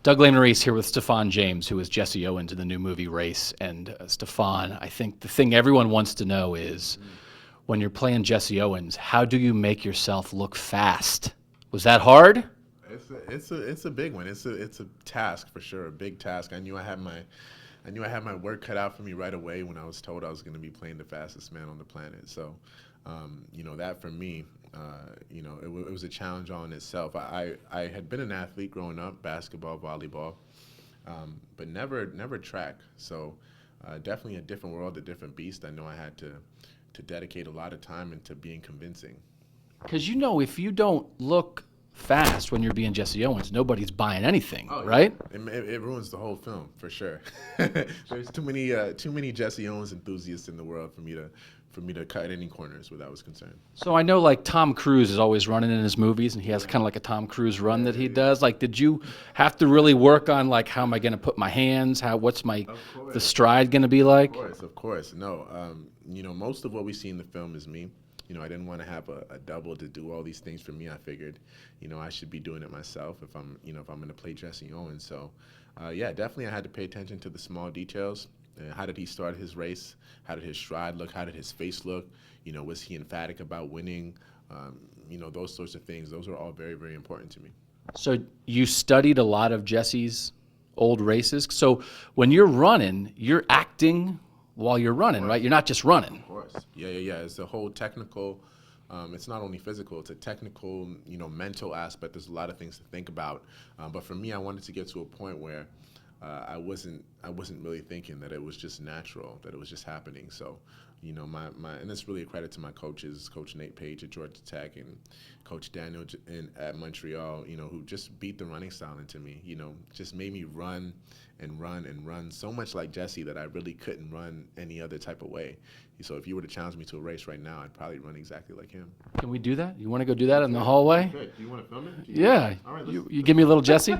Doug Maurice here with Stephan James, who is Jesse Owens in the new movie Race. And Stephan, I think the thing everyone wants to know is, when you're playing Jesse Owens, how do you make yourself look fast? Was that hard? It's a big one. It's a task for sure, a big task. I knew I had my work cut out for me right away when I was told I was going to be playing the fastest man on the planet. So, that for me, it was a challenge all in itself. I had been an athlete growing up, basketball, volleyball, but never track. So, definitely a different world, a different beast. I know I had to dedicate a lot of time into being convincing. Because if you don't look fast when you're being Jesse Owens, nobody's buying anything, Oh yeah, right? it ruins the whole film for sure. There's too many Jesse Owens enthusiasts in the world for me to cut any corners where that was concerned. So I know like Tom Cruise is always running in his movies, and he has kind of like a Tom Cruise run that he does. Like, did you have to really work on like how am I going to put my hands? What's the stride going to be like? Of course. No, most of what we see in the film is me. I didn't want to have a double to do all these things for me. I figured, I should be doing it myself if I'm going to play Jesse Owens. So, definitely I had to pay attention to the small details. How did he start his race? How did his stride look? How did his face look? Was he emphatic about winning? Those sorts of things. Those are all very, very important to me. So you studied a lot of Jesse's old races. So when you're running, you're acting while you're running, right? You're not just running. Of course. Yeah. It's a whole technical. It's not only physical; it's a technical, mental aspect. There's a lot of things to think about. But for me, I wanted to get to a point where I wasn't really thinking that it was just natural, that it was just happening. So, and it's really a credit to my coaches, Coach Nate Page at Georgia Tech and Coach Daniel at Montreal, who just beat the running style into me, just made me run and run and run so much like Jesse that I really couldn't run any other type of way. So if you were to challenge me to a race right now, I'd probably run exactly like him. Can we do that? You want to go do that in the hallway? Good. Do you want to film it? Yeah. All right, you give me a little Jesse.